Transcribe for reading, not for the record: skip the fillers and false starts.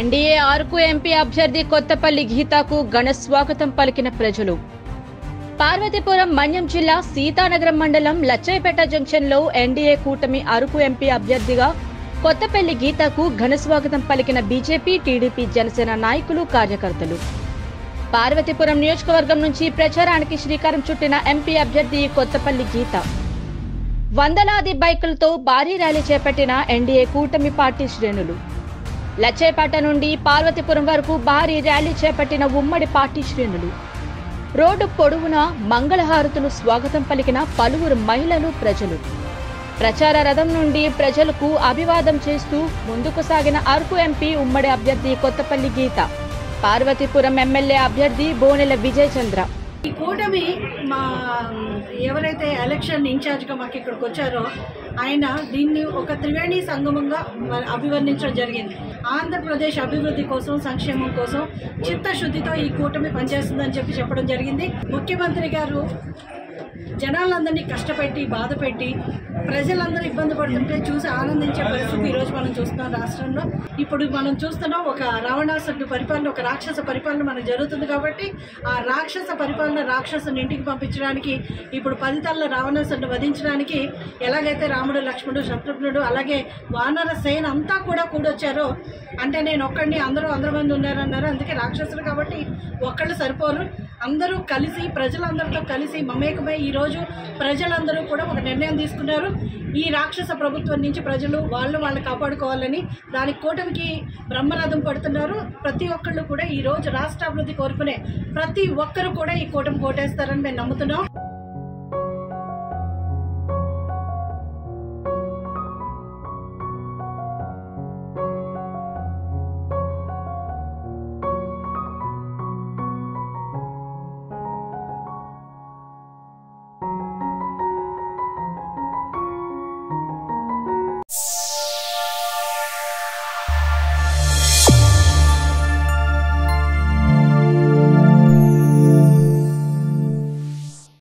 NDA Araku MP అభ్యర్థి కొత్తపల్లి గీతాకు ఘన స్వాగతం పలికిన ప్రజలు. పార్వతీపురం మన్యం జిల్లా సీతానగరం మండలం లచ్చయ్యపేట జంక్షన్లో ఎన్డీఏ కూటమి అరకు ఎంపీ అభ్యర్థిగా కొత్తపల్లి గీతాకు ఘన స్వాగతం పలికిన బీజేపీ, టీడీపీ, జనసేన నాయకులు, కార్యకర్తలు. పార్వతీపురం నియోజకవర్గం నుంచి ప్రచారానికి శ్రీకారం చుట్టిన ఎంపీ అభ్యర్థి కొత్తపల్లి గీత వందలాది బైకులతో భారీ ర్యాలీ చేపట్టిన ఎన్డీఏ కూటమి పార్టీ శ్రేణులు. లచ్చయ్యపేట నుండి పార్వతీపురం వరకు భారీ ర్యాలీ చేపట్టిన ఉమ్మడి పార్టీ శ్రేణులు. రోడ్డు పొడవునా మంగళహారతులు స్వాగతం పలికిన పలువురు మహిళలు, ప్రజలు. ప్రచార రథం నుండి ప్రజలకు అభివాదం చేస్తూ ముందుకు సాగిన అరకు ఎంపీ ఉమ్మడి అభ్యర్థి కొత్తపల్లి గీత, పార్వతీపురం ఎమ్మెల్యే అభ్యర్థి బోనెల విజయ్ చంద్ర. ఈ కూటమి మా ఎవరైతే ఎలక్షన్ ఇన్ఛార్జ్గా మాకు ఇక్కడికి వచ్చారో ఆయన దీన్ని ఒక త్రివేణి సంగమంగా అభివర్ణించడం జరిగింది. ఆంధ్రప్రదేశ్ అభివృద్ధి కోసం, సంక్షేమం కోసం చిత్తశుద్ధితో ఈ కూటమి పనిచేస్తుందని చెప్పడం జరిగింది. ముఖ్యమంత్రి గారు జనాలందరినీ కష్టపెట్టి, బాధపెట్టి, ప్రజలందరూ ఇబ్బంది పడుతుంటే చూసి ఆనందించే పరిస్థితి ఈరోజు మనం చూస్తున్నాం రాష్ట్రంలో. ఇప్పుడు మనం చూస్తున్నాం ఒక రావణాసురుడి పరిపాలన, ఒక రాక్షస పరిపాలన మనకు జరుగుతుంది. కాబట్టి ఆ రాక్షస పరిపాలన, రాక్షసుని ఇంటికి పంపించడానికి, ఇప్పుడు 10 తలల రావణాసురుడిని వధించడానికి ఎలాగైతే రాముడు, లక్ష్మణుడు, శత్రుఘ్నుడు, అలాగే వానర సేన అంతా కూడా కూడొచ్చారో, అంటే నేను ఒక్కడిని, అందరూ 100 మంది ఉన్నారన్నారు. అందుకే రాక్షసులు కాబట్టి ఒక్కళ్ళు సరిపోరు. అందరూ కలిసి, ప్రజలందరితో కలిసి మమేకమై ఈరోజు ప్రజలందరూ కూడా ఒక నిర్ణయం తీసుకున్నారు. ఈ రాక్షస ప్రభుత్వం నుంచి ప్రజలు వాళ్ళు కాపాడుకోవాలని దానికి కూటమికి బ్రహ్మరథం పడుతున్నారు. ప్రతి ఒక్కళ్ళు కూడా ఈరోజు రాష్ట్రాభివృద్ధి కోరుకునే ప్రతి ఒక్కరు కూడా ఈ కూటమి కోటేస్తారని మేము నమ్ముతున్నాం.